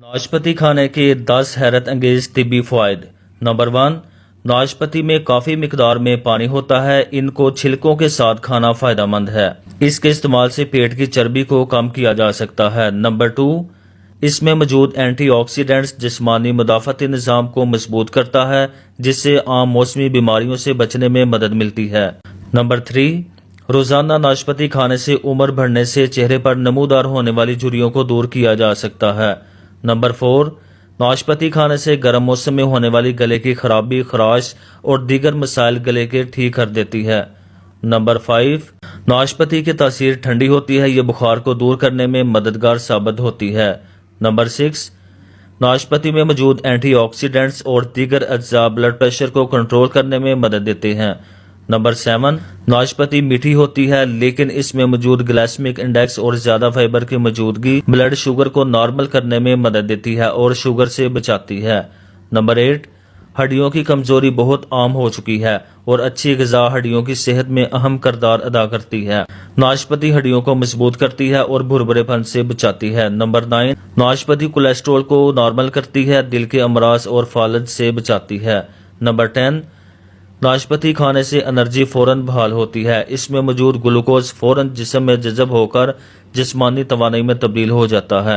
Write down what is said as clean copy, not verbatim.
नाशपाती खाने के 10 हैरत अंगेज तिब्बी फ़वाइद। नंबर 1, नाशपाती में काफ़ी मिकदार में पानी होता है। इनको छिलकों के साथ खाना फ़ायदेमंद है। इसके इस्तेमाल से पेट की चर्बी को कम किया जा सकता है। नंबर 2, इसमें मौजूद एंटीऑक्सीडेंट्स जिस्मानी मुदाफ़ती निज़ाम को मजबूत करता है, जिससे आम मौसमी बीमारियों से बचने में मदद मिलती है। नंबर 3, रोज़ाना नाशपाती खाने से उम्र बढ़ने से चेहरे पर नमूदार होने वाली झुर्रियों को दूर किया जा सकता है। नंबर 4, नाशपाती खाने से गर्म मौसम में होने वाली गले की खराबी, खराश और दीगर मसाइल गले के ठीक कर देती है। नंबर 5, नाशपाती की तासीर ठंडी होती है। ये बुखार को दूर करने में मददगार साबित होती है। नंबर 6, नाशपाती में मौजूद एंटीऑक्सीडेंट्स और दीगर अज्जा ब्लड प्रेशर को कंट्रोल करने में मदद देते हैं। नंबर 7, नाशपाती मीठी होती है, लेकिन इसमें मौजूद ग्लाइसेमिक इंडेक्स और ज्यादा फाइबर की मौजूदगी ब्लड शुगर को नॉर्मल करने में मदद देती है और शुगर से बचाती है। नंबर 8, हड्डियों की कमजोरी बहुत आम हो चुकी है और अच्छी ग़िज़ा हड्डियों की सेहत में अहम किरदार अदा करती है। नाशपाती हड्डियों को मजबूत करती है और भुरभुरेपन से बचाती है। नंबर 9, नाशपाती कोलेस्ट्रॉल को नॉर्मल करती है, दिल के अमराज और फालज से बचाती है। नंबर 10, नाशपाती खाने से एनर्जी फौरन बहाल होती है। इसमें मौजूद ग्लूकोज फौरन जिस्म में जज़ब होकर जिस्मानी तवानाई में तब्दील हो जाता है।